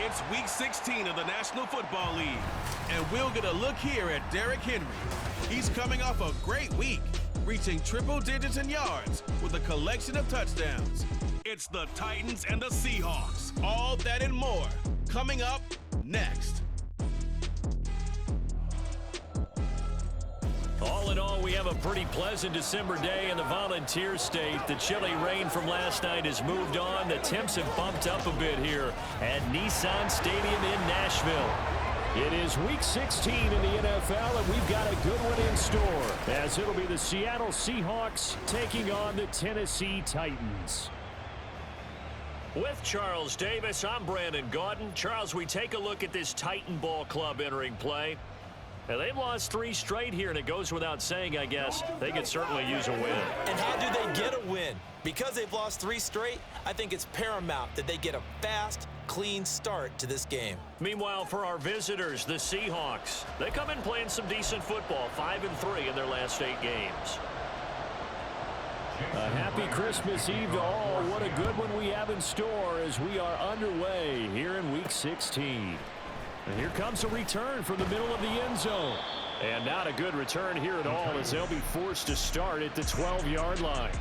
It's Week 16 of the National Football League, and we'll get a look here at Derrick Henry. He's coming off a great week, reaching triple digits in yards with a collection of touchdowns. It's the Titans and the Seahawks. All that and more coming up next. All in all, we have a pretty pleasant December day in the Volunteer State. The chilly rain from last night has moved on. The temps have bumped up a bit here at Nissan Stadium in Nashville. It is Week 16 in the NFL, and we've got a good one in store, as it'll be the Seattle Seahawks taking on the Tennessee Titans. With Charles Davis, I'm Brandon Gaudin. Charles, we take a look at this Titan Ball Club entering play. Now, they've lost 3 straight here, and it goes without saying, I guess, they could certainly use a win. And how do they get a win? Because they've lost 3 straight, I think it's paramount that they get a fast, clean start to this game. Meanwhile, for our visitors, the Seahawks, they come in playing some decent football, 5-3 in their last 8 games. A happy Christmas Eve to all. What a good one we have in store as we are underway here in Week 16. And here comes a return from the middle of the end zone. And not a good return here at all, as they'll be forced to start at the 12-yard line.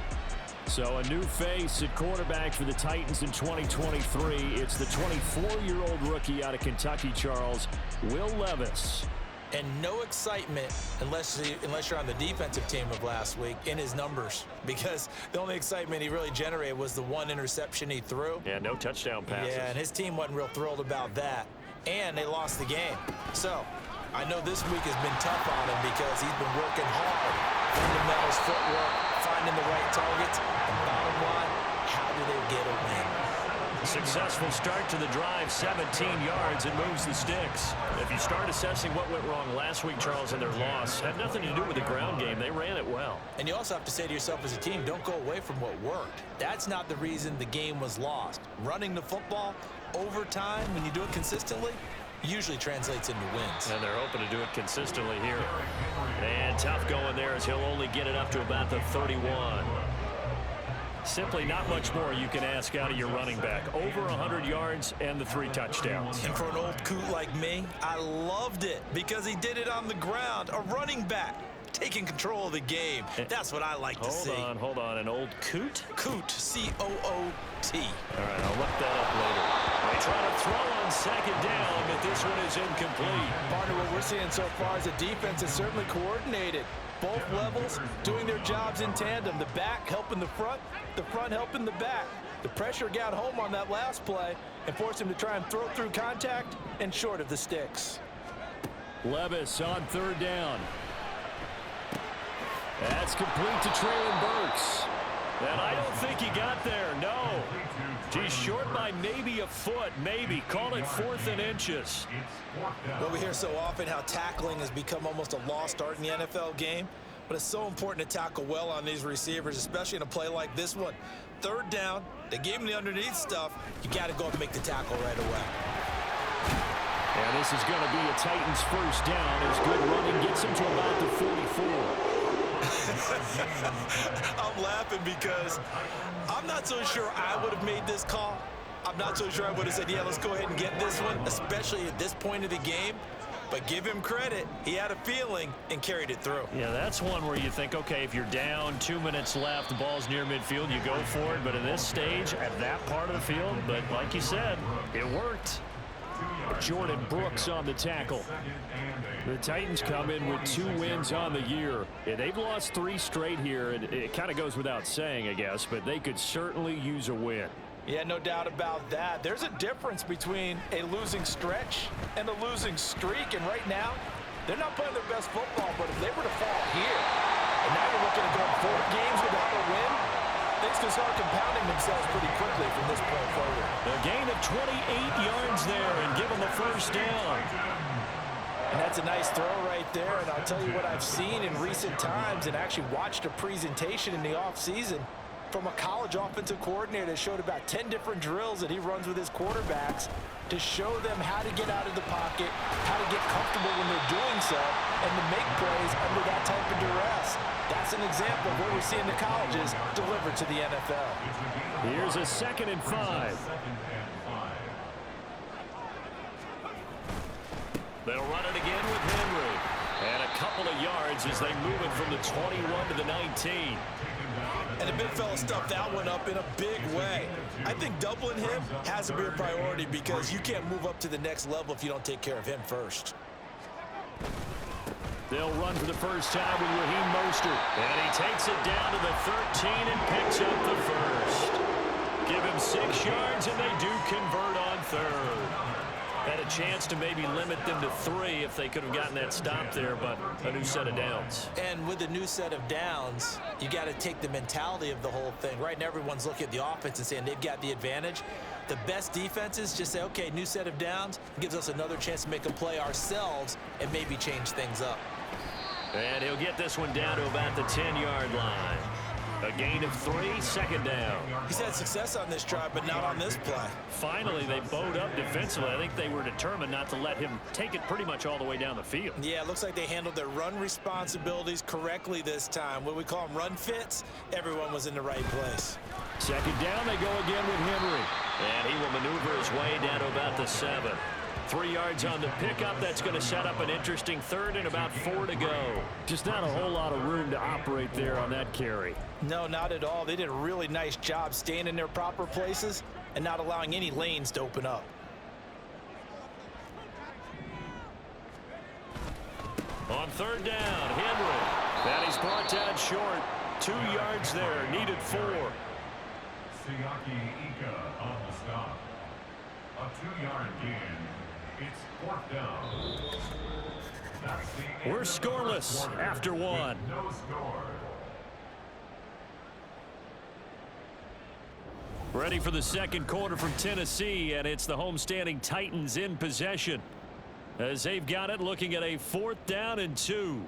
So a new face at quarterback for the Titans in 2023. It's the 24-year-old rookie out of Kentucky, Charles, Will Levis. And no excitement unless you're on the defensive team of last week in his numbers, because the only excitement he really generated was the 1 interception he threw. Yeah, no touchdown passes. Yeah, and his team wasn't real thrilled about that. And they lost the game. So I know this week has been tough on him because he's been working hard. Fundamentals, footwork, finding the right targets. And bottom line, how do they get a win? Successful start to the drive, 17 yards, and moves the sticks. If you start assessing what went wrong last week, Charles, and their loss, had nothing to do with the ground game. They ran it well. And you also have to say to yourself as a team, don't go away from what worked. That's not the reason the game was lost. Running the football over time, when you do it consistently, usually translates into wins. And they're hoping to do it consistently here. And tough going there as he'll only get it up to about the 31. Simply not much more you can ask out of your running back. Over 100 yards and the 3 touchdowns. And for an old coot like me, I loved it because he did it on the ground. A running back taking control of the game. That's what I like to see. Hold on. An old coot? Coot, C-O-O-T. All right, I'll look that up later. They try to throw on 2nd down, but this one is incomplete. Partner, what we're seeing so far is the defense is certainly coordinated. Both levels doing their jobs in tandem. The back helping the front helping the back. The pressure got home on that last play and forced him to try and throw through contact and short of the sticks. Levis on 3rd down. That's complete to Traylon Burks. And I don't think he got there, no. He's short by maybe a foot, maybe. Call it 4th and inches. Well, we hear so often how tackling has become almost a lost art in the NFL game, but it's so important to tackle well on these receivers, especially in a play like this one. 3rd down, they gave him the underneath stuff. You got to go up and make the tackle right away. And this is going to be a Titans 1st down as good running gets him to about the 44. I'm laughing because I'm not so sure I would have made this call. I'm not so sure I would have said, yeah, let's go ahead and get this one, especially at this point of the game. But give him credit. He had a feeling and carried it through. Yeah, that's one where you think, okay, if you're down, 2 minutes left, the ball's near midfield, you go for it. But in this stage, at that part of the field, but like you said, it worked. Jordan Brooks on the tackle. The Titans come in with 2 wins on the year. Yeah, they've lost 3 straight here, and it kind of goes without saying, I guess, but they could certainly use a win. Yeah, no doubt about that. There's a difference between a losing stretch and a losing streak, and right now, they're not playing their best football, but if they were to fall here, and now you're looking at going 4 games without a win, things can start compounding themselves pretty quickly from this point forward. A gain of 28 yards there and give them a 1st down. And that's a nice throw right there, and I'll tell you what I've seen in recent times and actually watched a presentation in the offseason from a college offensive coordinator that showed about 10 different drills that he runs with his quarterbacks to show them how to get out of the pocket, how to get comfortable when they're doing so, and to make plays under that type of duress. That's an example of what we're seeing the colleges deliver to the NFL. Here's a 2nd and 5. They'll run it again with Henry. And a couple of yards as they move it from the 21 to the 19. And the big fella stuffed that one up in a big way. I think doubling him has to be a priority because you can't move up to the next level if you don't take care of him first. They'll run for the first time with Raheem Mostert. And he takes it down to the 13 and picks up the first. Give him 6 yards, and they do convert on third. Had a chance to maybe limit them to 3 if they could have gotten that stop there, but a new set of downs. And with a new set of downs, you got to take the mentality of the whole thing. Right now, everyone's looking at the offense and saying they've got the advantage. The best defenses just say, okay, new set of downs gives us another chance to make a play ourselves and maybe change things up. And he'll get this one down to about the 10-yard line. A gain of 3, second down. He's had success on this drive, but not on this play. Finally, they bowed up defensively. I think they were determined not to let him take it pretty much all the way down the field. Yeah, it looks like they handled their run responsibilities correctly this time. What we call them run fits, everyone was in the right place. Second down, they go again with Henry. And he will maneuver his way down to about the 7. 3 yards on the pickup. That's going to set up an interesting third and about 4 to go. Just not a whole lot of room to operate there on that carry. No, not at all. They did a really nice job staying in their proper places and not allowing any lanes to open up. On third down, Henry. And he's brought down short. 2 yards there, needed 4. Siaki Ika on the stop. A 2-yard gain. It's 4th down. We're scoreless after 1. No score. Ready for the second quarter from Tennessee, and it's the homestanding Titans in possession. As they've got it, looking at a 4th down and 2.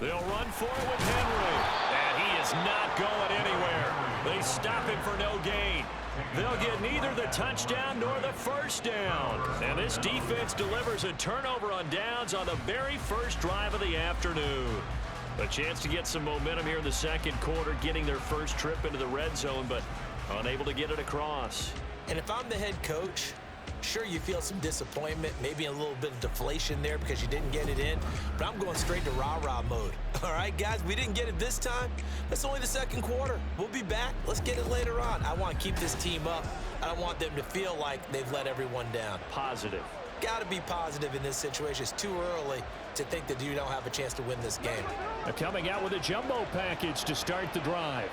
They'll run for it with Henry. And he is not going anywhere. They stop him for no gain. They'll get neither the touchdown nor the first down. And this defense delivers a turnover on downs on the very first drive of the afternoon. A chance to get some momentum here in the second quarter, getting their first trip into the red zone, but unable to get it across. And if I'm the head coach, sure, you feel some disappointment, maybe a little bit of deflation there because you didn't get it in, but I'm going straight to rah-rah mode. All right, guys, we didn't get it this time. That's only the second quarter. We'll be back. Let's get it later on. I want to keep this team up. I don't want them to feel like they've let everyone down. Positive. Got to be positive in this situation. It's too early to think that you don't have a chance to win this game. They're coming out with a jumbo package to start the drive.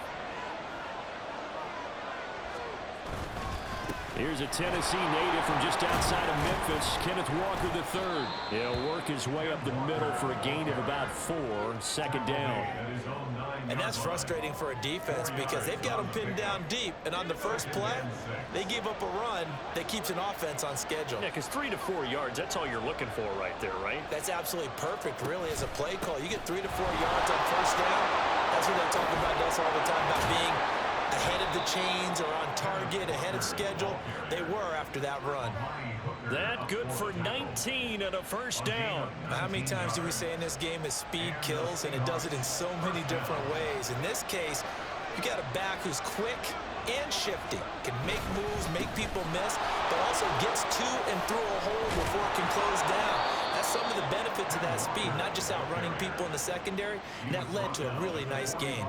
Here's a Tennessee native from just outside of Memphis, Kenneth Walker III. He'll work his way up the middle for a gain of about 4, second down. And that's frustrating for a defense because they've got them pinned down deep, and on the first play, they give up a run that keeps an offense on schedule. Yeah, because 3 to 4 yards, that's all you're looking for right there, right? That's absolutely perfect, really, as a play call. You get 3 to 4 yards on first down. That's what they talk about us all the time, about being ahead of the chains or on target, ahead of schedule. They were after that run. That good for 19 and a first down. How many times do we say in this game is speed kills, and it does it in so many different ways. In this case, you got a back who's quick and shifty, can make moves, make people miss, but also gets to and through a hole before it can close down. That's some of the benefits of that speed, not just outrunning people in the secondary, and that led to a really nice game.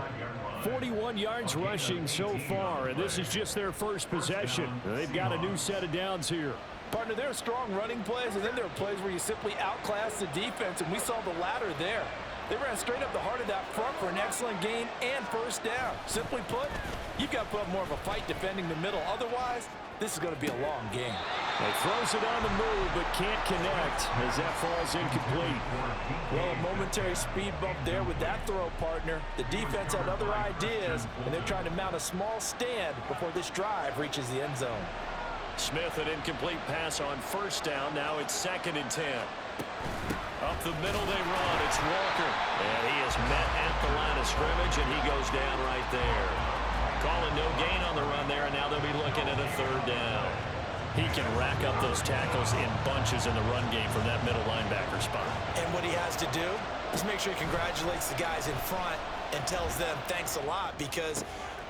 41 yards rushing so far, and this is just their first possession. They've got a new set of downs here. Partner, there are strong running plays, and then there are plays where you simply outclass the defense, and we saw the latter there. They ran straight up the heart of that front for an excellent gain and first down. Simply put, you've got to put up more of a fight defending the middle. Otherwise, this is going to be a long game. He throws it on the move, but can't connect as that falls incomplete. Well, a momentary speed bump there with that throw, partner. The defense had other ideas, and they're trying to mount a small stand before this drive reaches the end zone. Smith, an incomplete pass on first down. Now it's 2nd and 10. Up the middle they run. It's Walker. And he is met at the line of scrimmage, and he goes down right there. Calling no gain on the run there, and now they'll be looking at a 3rd down. He can rack up those tackles in bunches in the run game from that middle linebacker spot. And what he has to do Just make sure he congratulates the guys in front and tells them thanks a lot, because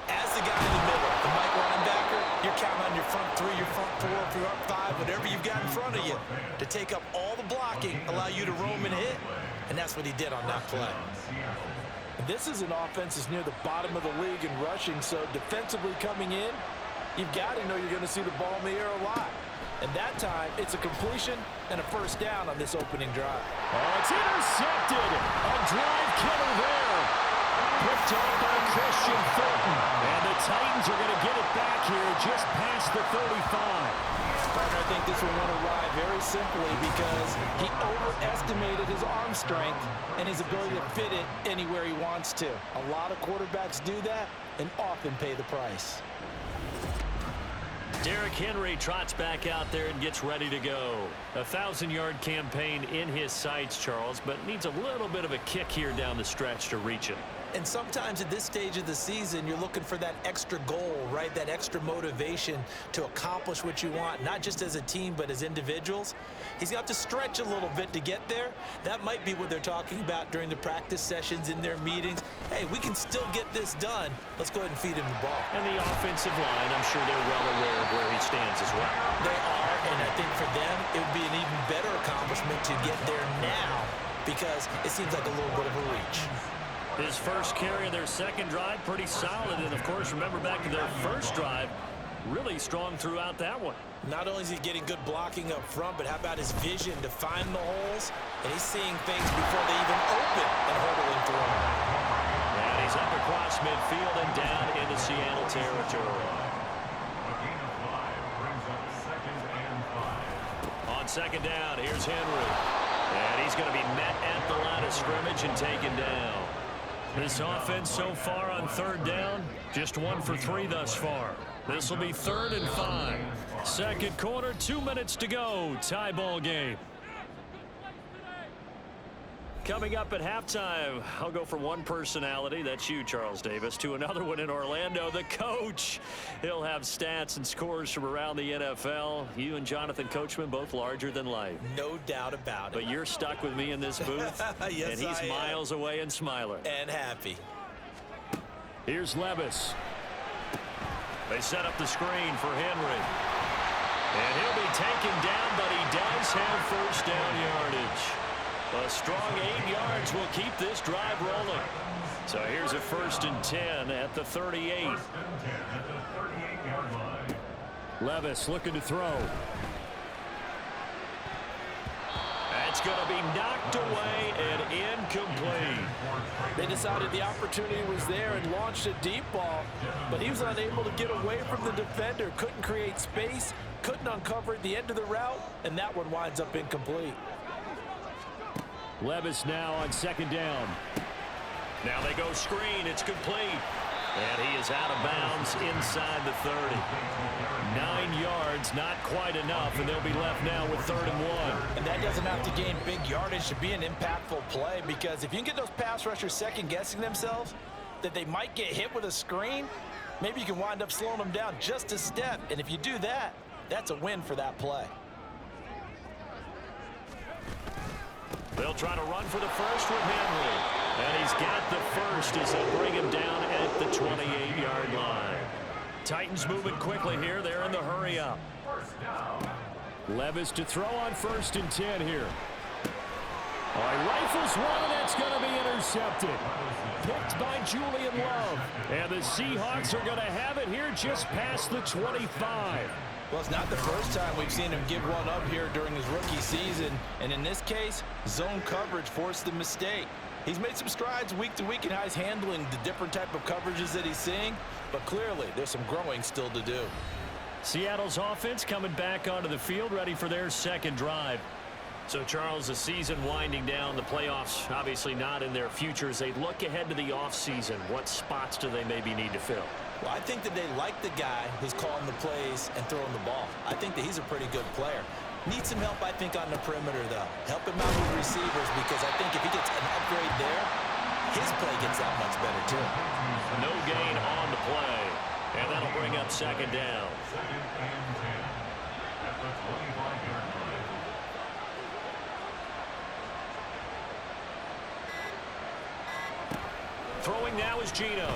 as the guy in the middle, the Mike linebacker, you're counting on your front three, your front four, your front five, whatever you've got in front of you to take up all the blocking, allow you to roam and hit, and that's what he did on that play. This is an offense that's near the bottom of the league in rushing, so defensively coming in, you've got to know you're going to see the ball in the air a lot. And that time, it's a completion and a first down on this opening drive. Oh, it's intercepted. A drive killer there. Picked up by Christian Fulton. And the Titans are going to get it back here just past the 35. Partner, I think this will want to ride very simply because he overestimated his arm strength and his ability to fit it anywhere he wants to. A lot of quarterbacks do that and often pay the price. Derrick Henry trots back out there and gets ready to go. A 1,000-yard campaign in his sights, Charles, but needs a little bit of a kick here down the stretch to reach it. And sometimes at this stage of the season, you're looking for that extra goal, right? That extra motivation to accomplish what you want, not just as a team, but as individuals. He's got to stretch a little bit to get there. That might be what they're talking about during the practice sessions, in their meetings. Hey, we can still get this done. Let's go ahead and feed him the ball. And the offensive line, I'm sure they're well aware of where he stands as well. They are, and I think for them, it would be an even better accomplishment to get there now, because it seems like a little bit of a reach. His first carry of their second drive, pretty solid. And, of course, remember back to their first drive, really strong throughout that one. Not only is he getting good blocking up front, but how about his vision to find the holes? And he's seeing things before they even open and hurdling through them. And he's up across midfield and down into Seattle territory. A gain of 5 brings up 2nd and 5. On second down, here's Henry. And he's going to be met at the line of scrimmage and taken down. This offense so far on third down, just 1 for 3 thus far. This will be 3rd and 5. Second quarter, 2 minutes to go. Tie ball game. Coming up at halftime, I'll go from one personality, that's you, Charles Davis, to another one in Orlando, the coach. He'll have stats and scores from around the NFL. You and Jonathan Coachman, both larger than life. No doubt about it. But you're stuck with me in this booth, yes, and he's miles away and smiling. And happy. Here's Levis. They set up the screen for Henry. And he'll be taken down, but he does have first down yardage. A strong 8 yards will keep this drive rolling. So here's a 1st and 10 at the 38. 1st and 10 at the 38-yard line. Levis looking to throw. That's going to be knocked away and incomplete. They decided the opportunity was there and launched a deep ball, but he was unable to get away from the defender, couldn't create space, couldn't uncover at the end of the route, and that one winds up incomplete. Levis now on second down. Now they go screen. It's complete. And he is out of bounds inside the 30. 9 yards, not quite enough, and they'll be left now with 3rd and 1. And that doesn't have to gain big yardage to be an impactful play, because if you can get those pass rushers second-guessing themselves that they might get hit with a screen, maybe you can wind up slowing them down just a step. And if you do that, that's a win for that play. They'll try to run for the first with Henry. And he's got the first as they'll bring him down at the 28-yard line. Titans moving quickly here. They're in the hurry up. Levis to throw on 1st and 10 here. Oh, he rifles one, and that's going to be intercepted. Picked by Julian Love. And the Seahawks are going to have it here just past the 25. Well, it's not the first time we've seen him give one up here during his rookie season. And in this case, zone coverage forced the mistake. He's made some strides week to week in how he's handling the different type of coverages that he's seeing. But clearly, there's some growing still to do. Seattle's offense coming back onto the field, ready for their second drive. So, Charles, the season winding down, the playoffs obviously not in their future. As they look ahead to the offseason, what spots do they maybe need to fill? Well, I think that they like the guy who's calling the plays and throwing the ball. I think that he's a pretty good player. Needs some help, I think, on the perimeter, though. Help him out with receivers, because I think if he gets an upgrade there, his play gets that much better, too. No gain on the play. And that'll bring up second down. 2nd and 10 at the 25-yard line. Throwing now is Geno.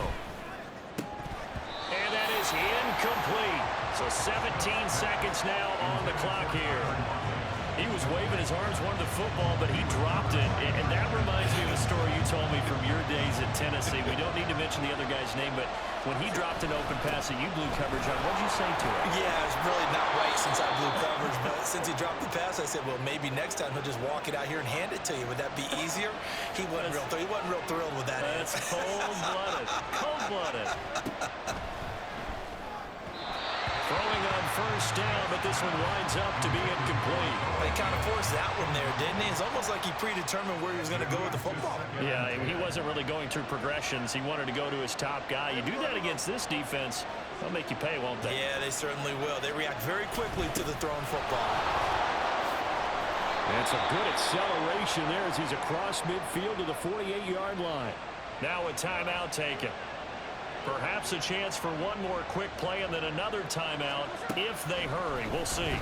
And that is incomplete. So 17 seconds now on the clock here. He was waving his arms, wanted the football, but he dropped it. And that reminds me of a story you told me from your days at Tennessee. We don't need to mention the other guy's name, but when he dropped an open pass that you blew coverage on, what did you say to him? Yeah, it's really not right since I blew coverage, but since he dropped the pass, I said, well, maybe next time he'll just walk it out here and hand it to you. Would that be easier? He wasn't real thrilled with that. That's cold-blooded. Cold-blooded. Throwing on first down, but this one winds up to be incomplete. He kind of forced that one there, didn't he? It's almost like he predetermined where he was going to go with the football. Yeah, he wasn't really going through progressions. He wanted to go to his top guy. You do that against this defense, they'll make you pay, won't they? Yeah, they certainly will. They react very quickly to the thrown football. That's a good acceleration there as he's across midfield to the 48-yard line. Now a timeout taken. Perhaps a chance for one more quick play and then another timeout if they hurry. We'll see. And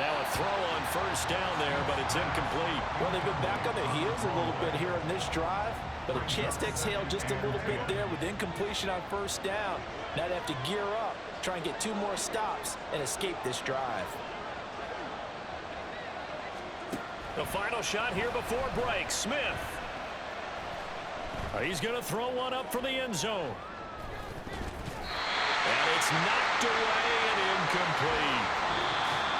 now a throw on first down there, but it's incomplete. Well, they've been back on their heels a little bit here in this drive, but a chance to exhale just a little bit there with incompletion on first down. Now they have to gear up, try and get 2 more stops, and escape this drive. The final shot here before break. Smith. He's going to throw one up for the end zone. And it's knocked away and incomplete.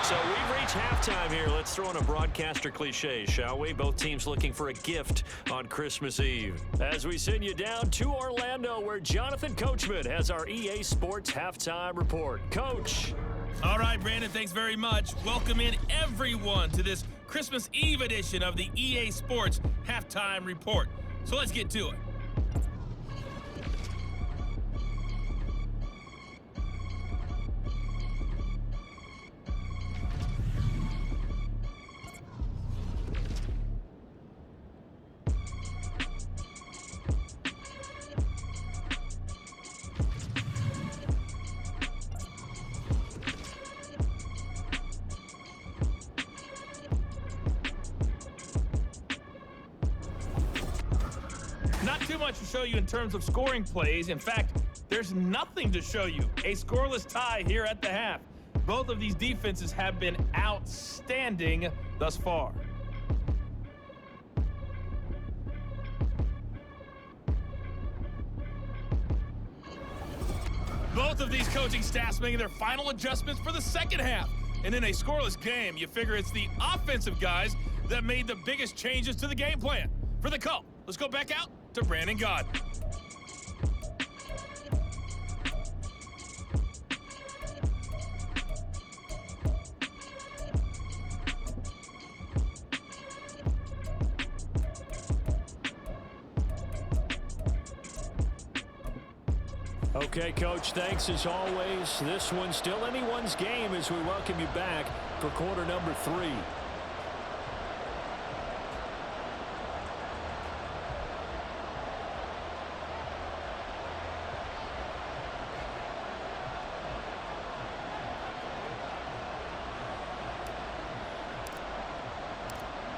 So we've reached halftime here. Let's throw in a broadcaster cliche, shall we? Both teams looking for a gift on Christmas Eve. As we send you down to Orlando, where Jonathan Coachman has our EA Sports Halftime Report. Coach. All right, Brandon, thanks very much. Welcome in everyone to this Christmas Eve edition of the EA Sports Halftime Report. So let's get to it. Not too much to show you in terms of scoring plays. In fact, there's nothing to show you. A scoreless tie here at the half. Both of these defenses have been outstanding thus far. Both of these coaching staffs making their final adjustments for the second half. And in a scoreless game, you figure it's the offensive guys that made the biggest changes to the game plan. For the call, let's go back out to Brandon God. Okay, Coach, thanks as always. This one's still anyone's game as we welcome you back for quarter number 3.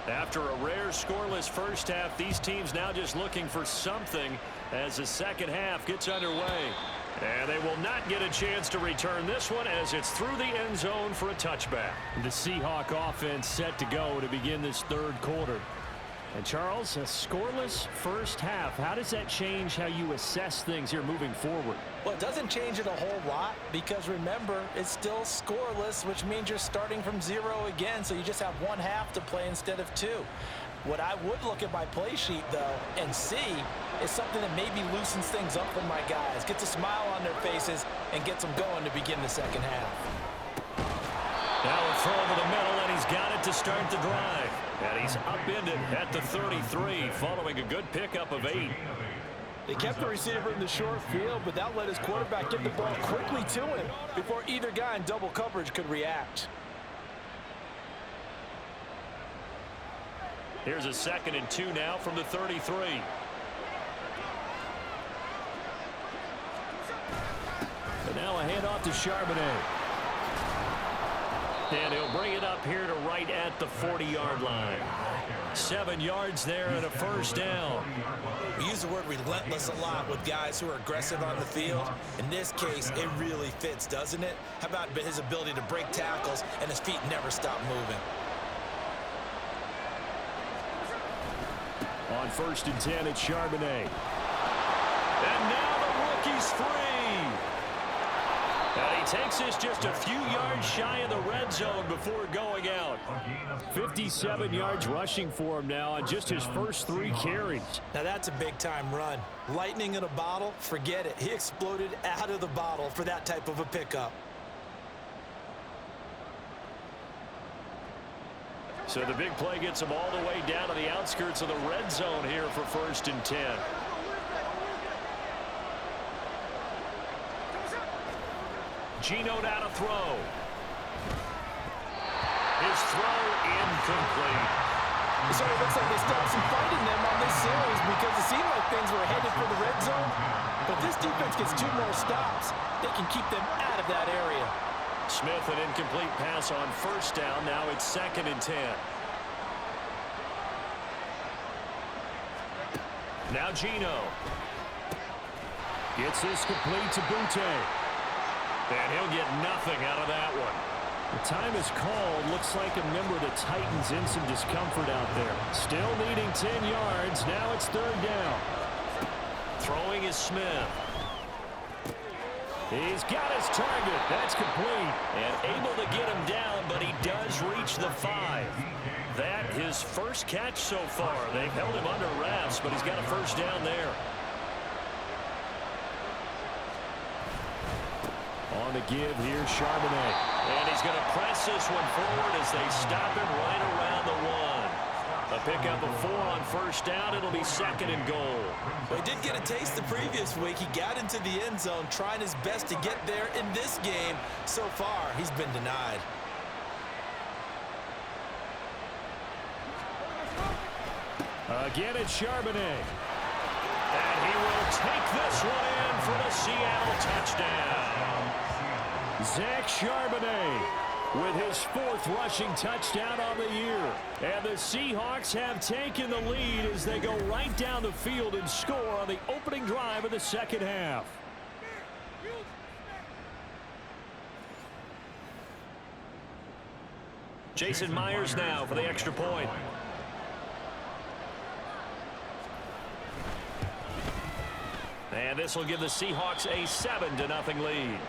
After a rare scoreless first half, these teams now just looking for something as the second half gets underway. And they will not get a chance to return this one as it's through the end zone for a touchback. The Seahawk offense set to go to begin this third quarter. And Charles, a scoreless first half, how does that change how you assess things here moving forward? Well, it doesn't change it a whole lot because, remember, it's still scoreless, which means you're starting from 0 again, so you just have 1 half to play instead of 2. What I would look at my play sheet, though, and see is something that maybe loosens things up for my guys, gets a smile on their faces, and gets them going to begin the second half. Now a throw over the middle, and he's got it to start the drive. And he's upended at the 33, following a good pickup of 8. They kept the receiver in the short field, but that let his quarterback get the ball quickly to him before either guy in double coverage could react. Here's a 2nd and 2 now from the 33. And now a handoff to Charbonnet. And he'll bring it up here to right at the 40-yard line. 7 yards there and a first down. We use the word relentless a lot with guys who are aggressive on the field. In this case, it really fits, doesn't it? How about his ability to break tackles and his feet never stop moving? On 1st and 10, it's Charbonnet. And now the rookie's free. And he takes this just a few yards shy of the red zone before going out. 57 yards rushing for him now on just his first 3 carries. Now that's a big-time run. Lightning in a bottle, forget it. He exploded out of the bottle for that type of a pickup. So the big play gets him all the way down to the outskirts of the red zone here for 1st and 10. Geno down to throw. His throw incomplete. So it looks like they still have some fight in them on this series because it seemed like things were headed for the red zone. But this defense gets 2 more stops. They can keep them out of that area. Smith, an incomplete pass on 1st down. Now it's 2nd and 10. Now Geno. Gets this complete to Butte. And he'll get nothing out of that one. The time is called. Looks like a member of the Titans in some discomfort out there. Still needing 10 yards. Now it's 3rd down. Throwing is Smith. He's got his target. That's complete. And able to get him down, but he does reach the 5. That his first catch so far. They've held him under wraps, but he's got a first down there. On the give here, Charbonnet. And he's going to press this one forward as they stop him right around the 1. A pickup of 4 on 1st down. It'll be 2nd and goal. Well, he did get a taste the previous week. He got into the end zone, trying his best to get there in this game. So far, he's been denied. Again, it's Charbonnet. And he will take this one in for the Seattle touchdown. Zach Charbonnet with his 4th rushing touchdown on the year. And the Seahawks have taken the lead as they go right down the field and score on the opening drive of the 2nd half. Jason Myers now for the extra point. And this will give the Seahawks a 7-0 lead.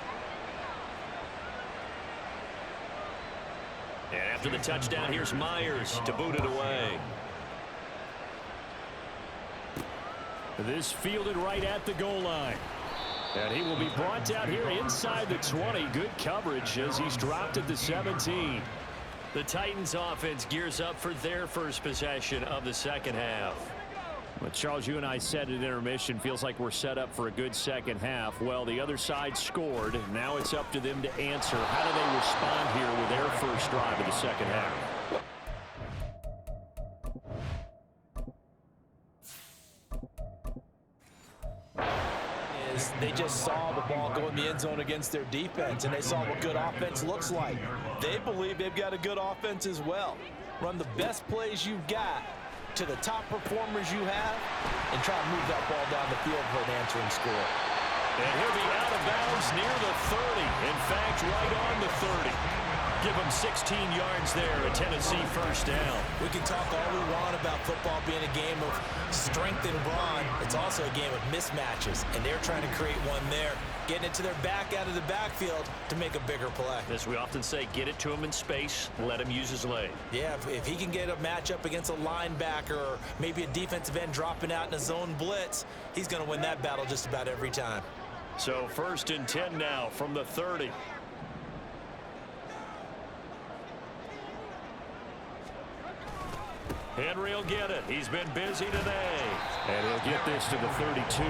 And after the touchdown, here's Myers to boot it away. This fielded right at the goal line. And he will be brought down here inside the 20. Good coverage as he's dropped at the 17. The Titans offense gears up for their first possession of the 2nd half. Well, Charles, you and I said at intermission, feels like we're set up for a good 2nd half. Well, the other side scored. Now it's up to them to answer. How do they respond here with their first drive of the 2nd half? They just saw the ball go in the end zone against their defense, and they saw what good offense looks like. They believe they've got a good offense as well. Run the best plays you've got to the top performers you have, and try to move that ball down the field for an answering score. And he'll be out of bounds near the 30. In fact, right on the 30. Give him 16 yards there, a Tennessee first down. We can talk all we want about football being a game of strength and brawn. It's also a game of mismatches, and they're trying to create one there, getting it to their back out of the backfield to make a bigger play. As we often say, get it to him in space, let him use his leg. Yeah, if he can get a matchup against a linebacker or maybe a defensive end dropping out in a zone blitz, he's going to win that battle just about every time. So 1st and 10 now from the 30. Henry will get it. He's been busy today. And he'll get this to the 32.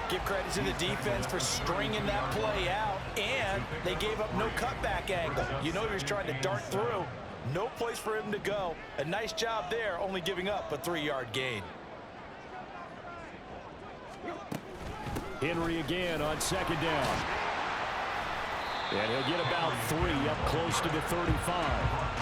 Give credit to the defense for stringing that play out, and they gave up no cutback angle. You know he was trying to dart through. No place for him to go. A nice job there, only giving up a 3-yard gain. Henry again on 2nd down. And he'll get about 3 up close to the 35.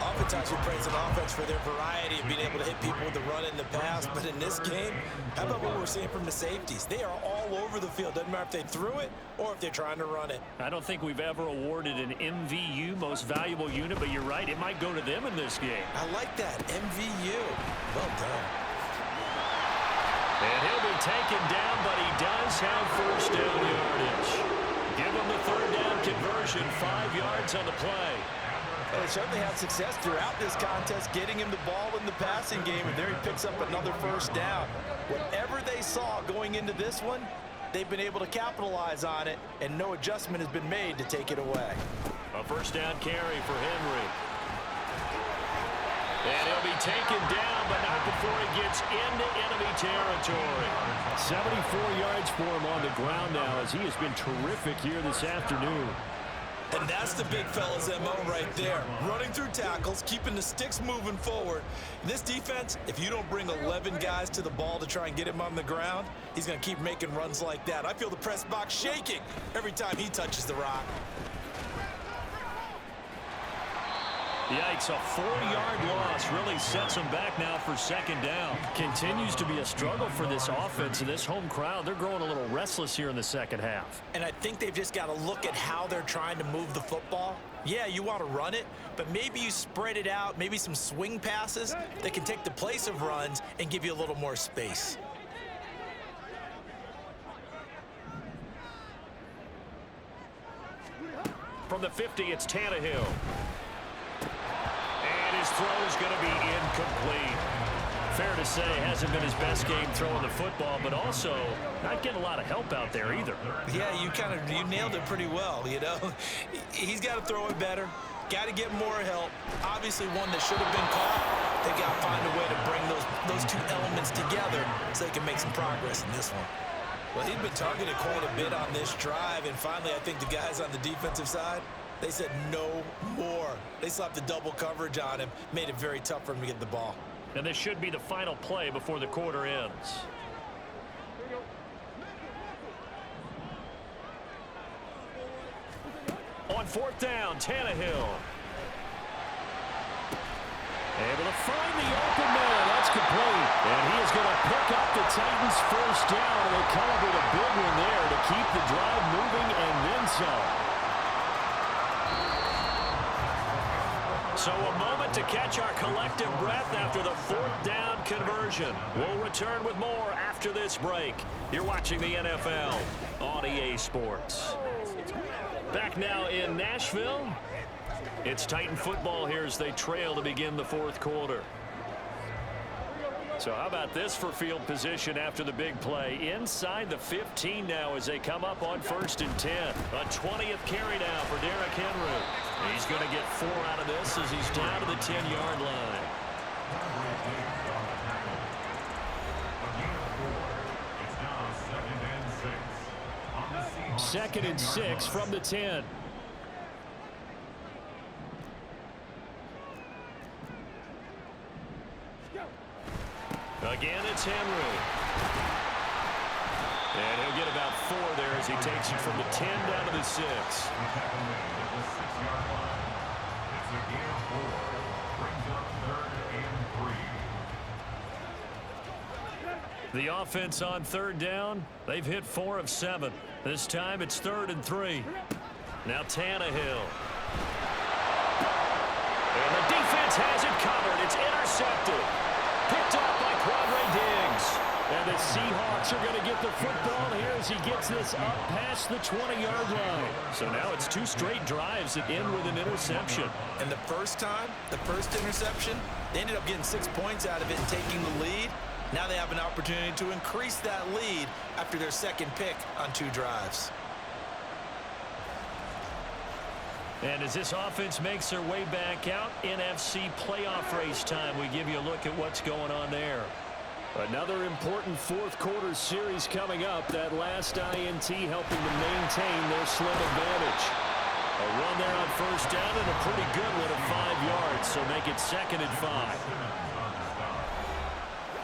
Oftentimes we praise an offense for their variety of being able to hit people with the run in the pass, but in this game, how about what we're seeing from the safeties? They are all over the field. Doesn't matter if they threw it or if they're trying to run it. I don't think we've ever awarded an MVU, most valuable unit, but you're right, it might go to them in this game. I like that, MVU. Well done. And he'll be taken down, but he does have first down yardage. Give him the third down conversion, 5 yards on the play. Well, they certainly had success throughout this contest, getting him the ball in the passing game, and there he picks up another first down. Whatever they saw going into this one, they've been able to capitalize on it, and no adjustment has been made to take it away. A first down carry for Henry. And he'll be taken down, but not before he gets into enemy territory. 74 yards for him on the ground now, as he has been terrific here this afternoon. And that's the big fella's MO right there. Running through tackles, keeping the sticks moving forward. This defense, if you don't bring 11 guys to the ball to try and get him on the ground, he's going to keep making runs like that. I feel the press box shaking every time he touches the rock. Yikes, a 4-yard loss really sets them back now for second down. Continues to be a struggle for this offense and this home crowd. They're growing a little restless here in the second half. And I think they've just got to look at how they're trying to move the football. Yeah, you want to run it, but maybe you spread it out, maybe some swing passes that can take the place of runs and give you a little more space. From the 50, it's Tannehill. His throw is going to be incomplete. Fair to say, hasn't been his best game throwing the football, but also not getting a lot of help out there either. Yeah, you nailed it pretty well, you know. He's got to throw it better. Got to get more help. Obviously one that should have been caught. They got to find a way to bring those two elements together so they can make some progress in this one. Well, he's been targeted quite a bit on this drive, and finally I think the guys on the defensive side, they said no more. They slapped the double coverage on him, made it very tough for him to get the ball. And this should be the final play before the quarter ends. On fourth down, Tannehill. Able to find the open man. That's complete. And he is going to pick up the Titans' first down. And they come up with a big one there to keep the drive moving and then some. So a moment to catch our collective breath after the fourth down conversion. We'll return with more after this break. You're watching the NFL on EA Sports. Back now in Nashville. It's Titan football here as they trail to begin the fourth quarter. So how about this for field position after the big play? Inside the 15 now as they come up on 1st and 10. A 20th carry now for Derrick Henry. He's going to get 4 out of this as he's down to the 10-yard line. Second and 6 from the 10. Again, it's Henry. And he'll get about 4 there as he takes it from the 10 down to the 6. The offense on third down, they've hit 4 of 7. This time it's 3rd and 3. Now Tannehill. And the defense has it covered. It's intercepted. Picked up by Quadre Diggs. And the Seahawks are going to get the football here as he gets this up past the 20-yard line. So now it's 2 straight drives that end with an interception. And the first time, the first interception, they ended up getting 6 points out of it and taking the lead. Now they have an opportunity to increase that lead after their second pick on 2 drives. And as this offense makes their way back out, NFC playoff race time, we give you a look at what's going on there. Another important fourth quarter series coming up. That last INT helping to maintain their slim advantage. A run there on first down and a pretty good one at 5 yards, so make it 2nd and 5.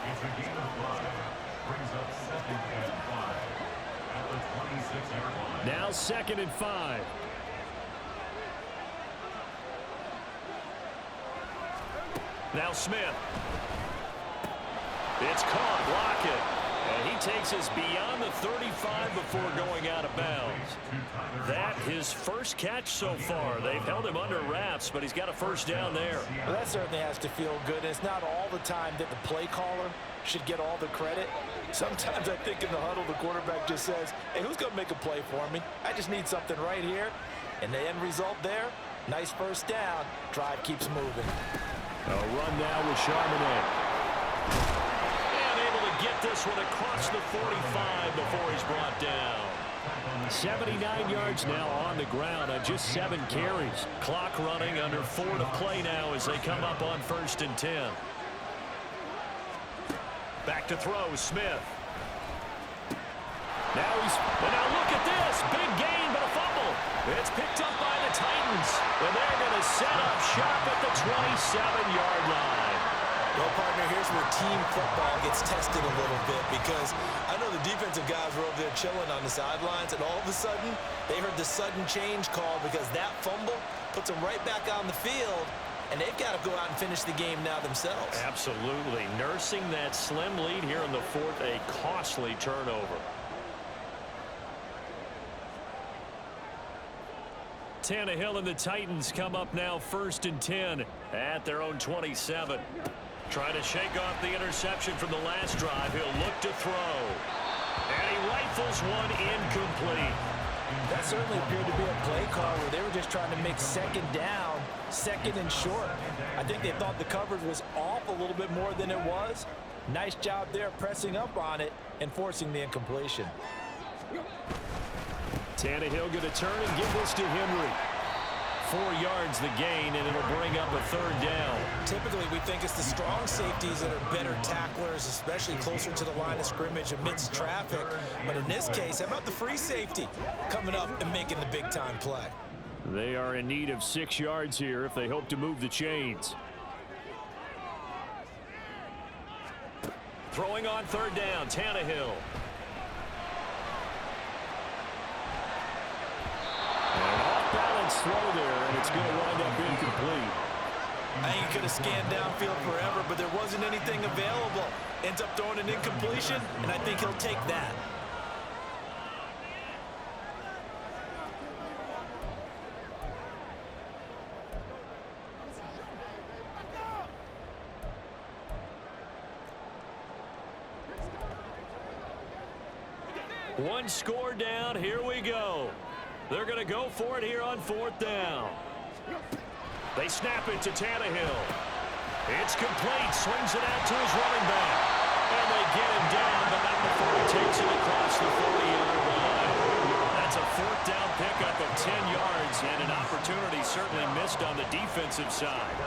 It's a gain of 5. Brings up 2nd and 5 at the 26-yard line. Now 2nd and 5. Now Smith. It's caught. Block it. And he takes us beyond the 35 before going out of bounds. That his first catch so far. They've held him under wraps, but he's got a first down there. Well, that certainly has to feel good. And it's not all the time that the play caller should get all the credit. Sometimes I think in the huddle, the quarterback just says, hey, who's going to make a play for me? I just need something right here. And the end result there, nice first down. Drive keeps moving. A run now with Charbonnet. Get this one across the 45 before he's brought down. 79 yards now on the ground on just 7 carries. Clock running, under 4 to play now as they come up on 1st and 10. Back to throw, Smith. Now look at this. Big gain, but a fumble. It's picked up by the Titans, and they're going to set up shop at the 27-yard line. Well, partner, here's where team football gets tested a little bit, because I know the defensive guys were over there chilling on the sidelines, and all of a sudden, they heard the sudden change call because that fumble puts them right back on the field, and they've got to go out and finish the game now themselves. Absolutely. Nursing that slim lead here in the 4th, a costly turnover. Tannehill and the Titans come up now 1st and 10 at their own 27. Trying to shake off the interception from the last drive. He'll look to throw. And he rifles one incomplete. That certainly appeared to be a play call where they were just trying to make second down, second and short. I think they thought the coverage was off a little bit more than it was. Nice job there pressing up on it and forcing the incompletion. Tannehill going to turn and give this to Henry. 4 yards the gain, and it'll bring up a 3rd down. Typically, we think it's the strong safeties that are better tacklers, especially closer to the line of scrimmage amidst traffic. But in this case, how about the free safety coming up and making the big-time play? They are in need of 6 yards here if they hope to move the chains. Throwing on 3rd down, Tannehill. Balance throw there, and it's going to wind up incomplete. I think he could have scanned downfield forever, but there wasn't anything available. Ends up throwing an incompletion, and I think he'll take that. One score down. Here we go. They're going to go for it here on 4th down. They snap it to Tannehill. It's complete. Swings it out to his running back. And they get him down, but not before he takes it across the 40-yard line. That's a 4th down pickup of 10 yards, and an opportunity certainly missed on the defensive side.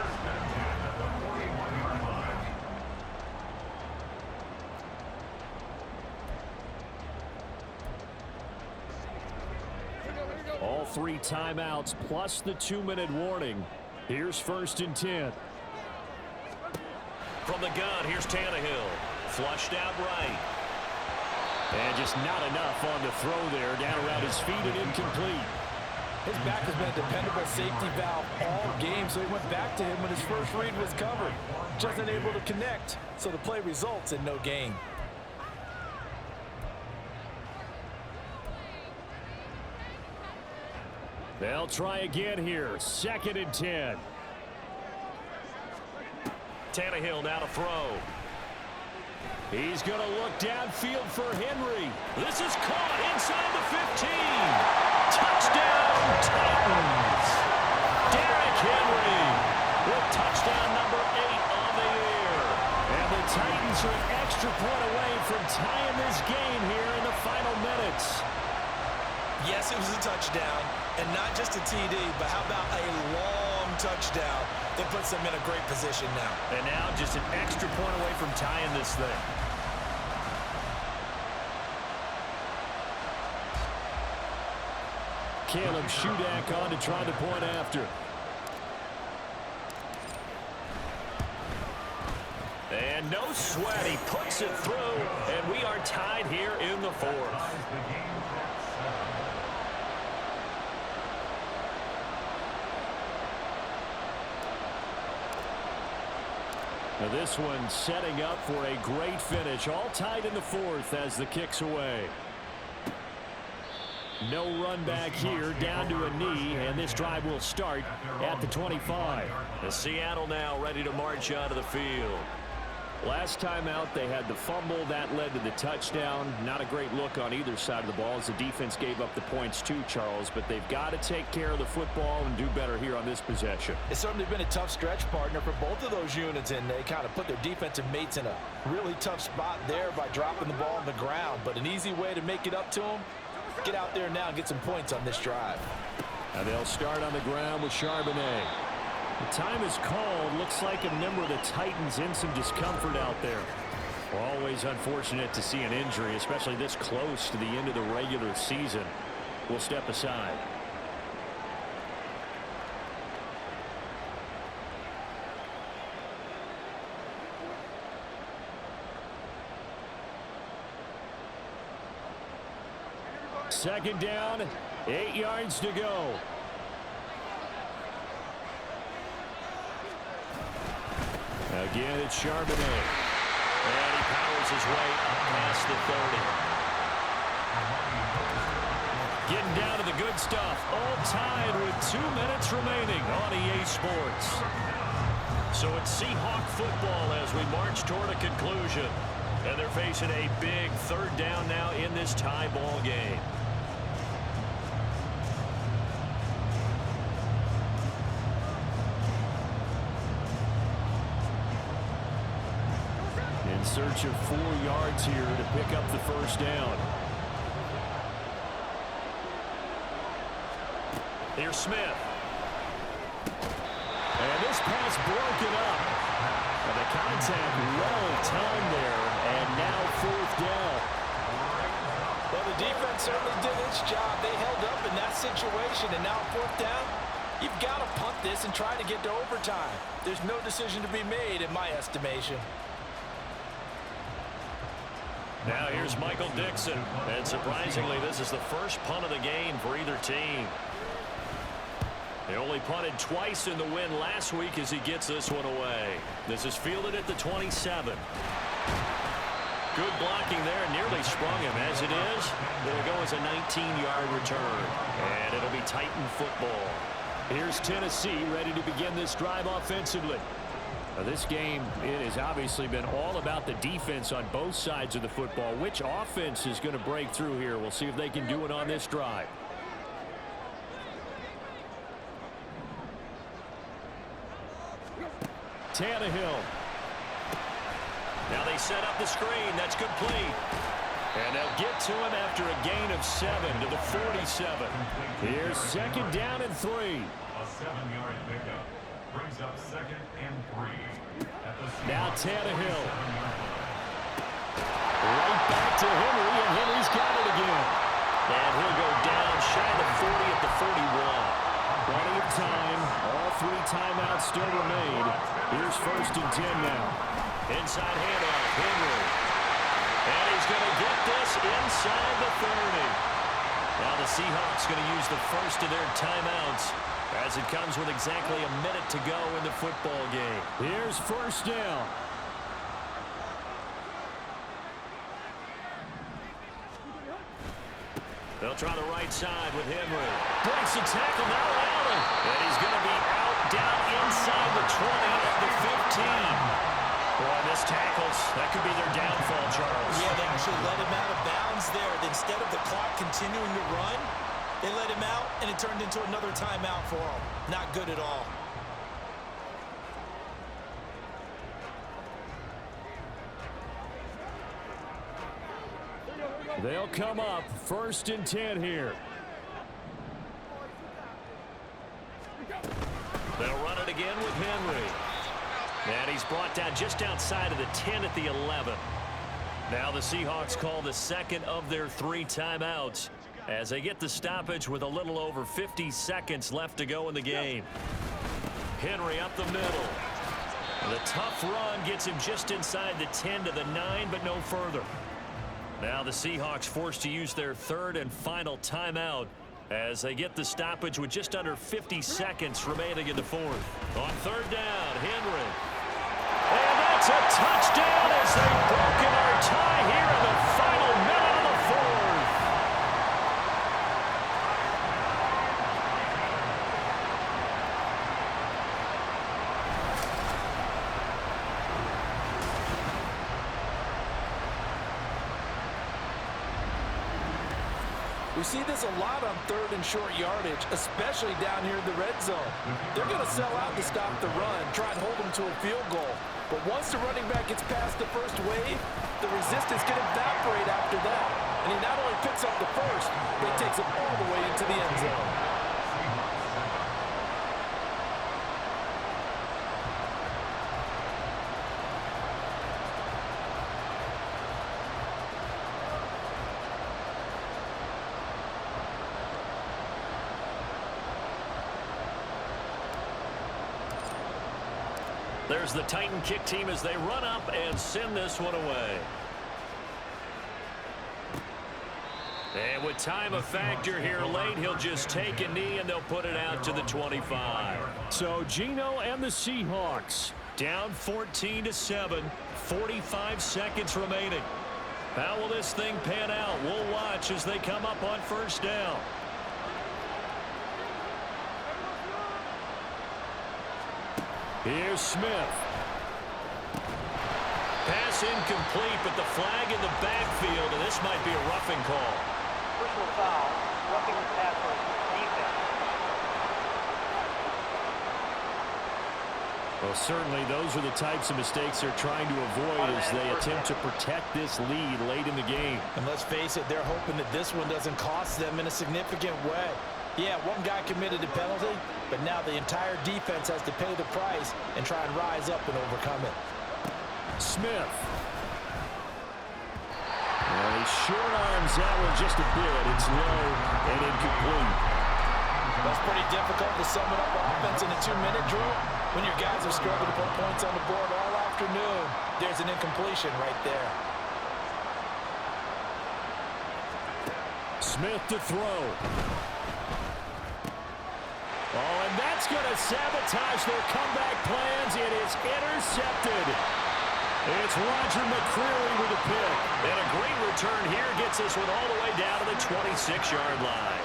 All 3 timeouts plus the 2-minute warning. Here's 1st and 10. From the gun, here's Tannehill. Flushed out right. And just not enough on the throw there. Down around his feet and incomplete. His back has been a dependable safety valve all game, so he went back to him when his first read was covered. Just unable to connect, so the play results in no gain. They'll try again here. 2nd and 10. Tannehill now to throw. He's going to look downfield for Henry. This is caught inside the 15. Touchdown, Titans. Derrick Henry with touchdown number 8 on the year. And the Titans are an extra point away from tying this game here in the final minutes. Yes, it was a touchdown, and not just a TD, but how about a long touchdown that puts them in a great position now. And now just an extra point away from tying this thing. Caleb Shudak on to try the point after. And no sweat, he puts it through, and we are tied here in the 4th. Now this one setting up for a great finish. All tied in the fourth as the kick's away. No run back here, down to a knee, and this drive will start at the 25. The Seattle now ready to march out of the field. Last time out, they had the fumble. That led to the touchdown. Not a great look on either side of the ball as the defense gave up the points too, Charles, but they've got to take care of the football and do better here on this possession. It's certainly been a tough stretch, partner, for both of those units, and they kind of put their defensive mates in a really tough spot there by dropping the ball on the ground. But an easy way to make it up to them, get out there now and get some points on this drive. Now they'll start on the ground with Charbonnet. The time is called. Looks like a member of the Titans in some discomfort out there. Always unfortunate to see an injury, especially this close to the end of the regular season. We'll step aside. Second down, 8 yards to go. Again, it's Charbonnet. And he powers his way up past the 30. Getting down to the good stuff. All tied with 2 minutes remaining on EA Sports. So it's Seahawk football as we march toward a conclusion. And they're facing a big third down now in this tie ball game. In search of 4 yards here to pick up the first down. Here's Smith. And this pass broken up. And the contact well timed there. And now fourth down. Well, the defense certainly did its job. They held up in that situation. And now fourth down, you've got to punt this and try to get to overtime. There's no decision to be made in my estimation. Now here's Michael Dixon. And surprisingly, this is the first punt of the game for either team. They only punted twice in the win last week as he gets this one away. This is fielded at the 27. Good blocking there. Nearly sprung him. As it is, it'll go as a 19-yard return. And it'll be Titan football. Here's Tennessee ready to begin this drive offensively. This game, it has obviously been all about the defense on both sides of the football. Which offense is going to break through here? We'll see if they can do it on this drive. Tannehill. Now they set up the screen. That's complete. And they'll get to him after a gain of 7 to the 47. Here's second down and 3. A 7-yard pickup brings up 2nd and 3. Now Tannehill. Right back to Henry, and Henry's got it again. And he'll go down shy of the 40 at the 41. Plenty of time. All 3 timeouts still remain. Here's 1st and 10 now. Inside handoff, Henry. And he's going to get this inside the 30. Now the Seahawks going to use the first of their timeouts as it comes with exactly a minute to go in the football game. Here's 1st down. They'll try the right side with Henry. Breaks the tackle, now Allen. And he's going to be out, down inside the 20 at the 15. Boy, this tackles, that could be their downfall, Charles. Yeah, they actually let him out of bounds there. Instead of the clock continuing to run, they let him out, and it turned into another timeout for him. Not good at all. They'll come up 1st and 10 here. They'll run it again with Henry. And he's brought down just outside of the 10 at the 11. Now the Seahawks call the second of their 3 timeouts as they get the stoppage with a little over 50 seconds left to go in the game. Henry up the middle. The tough run gets him just inside the 10 to the 9, but no further. Now the Seahawks forced to use their 3rd and final timeout as they get the stoppage with just under 50 seconds remaining in the 4th. On 3rd down, Henry. And It's a touchdown as they've broken our tie here in the final minute of the fourth. We see this a lot on third and short yardage, especially down here in the red zone. They're going to sell out to stop the run, try and hold them to a field goal. But once the running back gets past the first wave, the resistance can evaporate after that. And he not only picks up the first, but he takes it all the way into the end zone. There's the Titan kick team as they run up and send this one away. And with time a factor here late, he'll just take a knee and they'll put it out to the 25. So Geno and the Seahawks down 14-7, 45 seconds remaining. How will this thing pan out? We'll watch as they come up on first down. Here's Smith. Pass incomplete, but the flag in the backfield, and this might be a roughing call. Personal foul, roughing the passer, defense. Well, certainly those are the types of mistakes they're trying to avoid as they attempt to protect this lead late in the game. And let's face it, they're hoping that this one doesn't cost them in a significant way. Yeah, one guy committed a penalty, but now the entire defense has to pay the price and try and rise up and overcome it. Smith. Well, he short arms that one just a bit. It's low and incomplete. That's pretty difficult to sum it up offense in a 2-minute drill. When your guys have struggled to put points on the board all afternoon, there's an incompletion right there. Smith to throw. Oh, and that's going to sabotage their comeback plans. It is intercepted. It's Roger McCreary with a pick. And a great return here gets this one all the way down to the 26-yard line.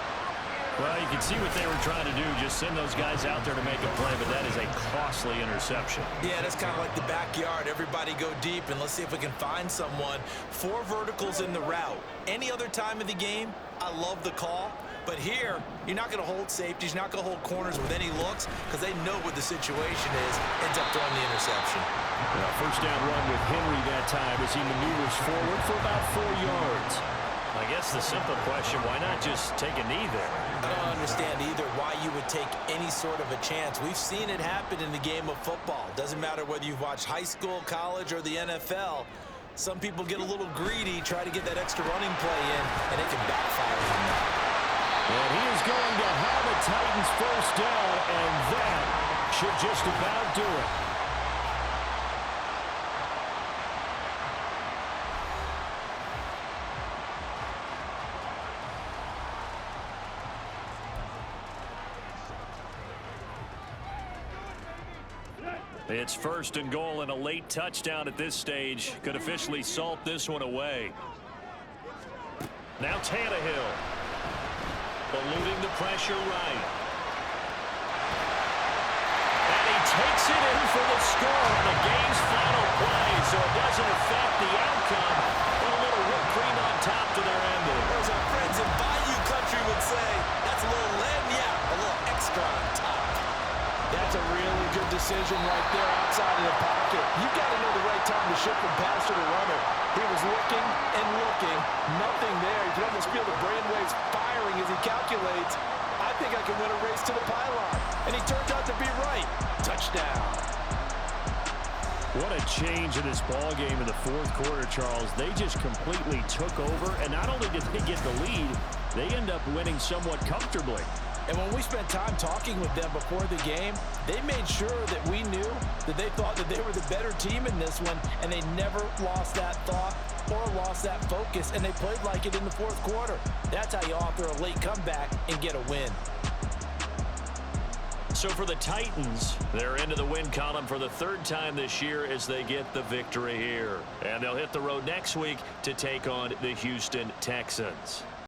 Well, you can see what they were trying to do, just send those guys out there to make a play, but that is a costly interception. Yeah, that's kind of like the backyard. Everybody go deep, and let's see if we can find someone. 4 verticals in the route. Any other time of the game, I love the call. But here, you're not going to hold safeties, you're not going to hold corners with any looks because they know what the situation is, ends up throwing the interception. Well, first down run with Henry that time as he maneuvers forward for about 4 yards. I guess the simple question, why not just take a knee there? I don't understand either why you would take any sort of a chance. We've seen it happen in the game of football. Doesn't matter whether you've watched high school, college, or the NFL. Some people get a little greedy, try to get that extra running play in, and it can backfire on them. And he is going to have a Titans first down, and that should just about do it. It's first and goal, and a late touchdown at this stage could officially salt this one away. Now Tannehill. Eluding the pressure right. And he takes it in for the score on the game's final play, so it doesn't affect the outcome. But a little whipped cream on top to their ending. As our friends in Bayou Country would say, that's a little a little extra on top. That's a really good decision right there outside of the pocket. You've got to know the right time to shift from passer to runner. He was looking and looking, nothing there. You can almost feel the brainwaves firing as he calculates. I think I can win a race to the pylon. And he turns out to be right. Touchdown. What a change in this ball game in the fourth quarter, Charles. They just completely took over, and not only did they get the lead, they end up winning somewhat comfortably. And when we spent time talking with them before the game, they made sure that we knew that they thought that they were the better team in this one, and they never lost that thought or lost that focus, and they played like it in the fourth quarter. That's how you author a late comeback and get a win. So for the Titans, they're into the win column for the third time this year as they get the victory here. And they'll hit the road next week to take on the Houston Texans.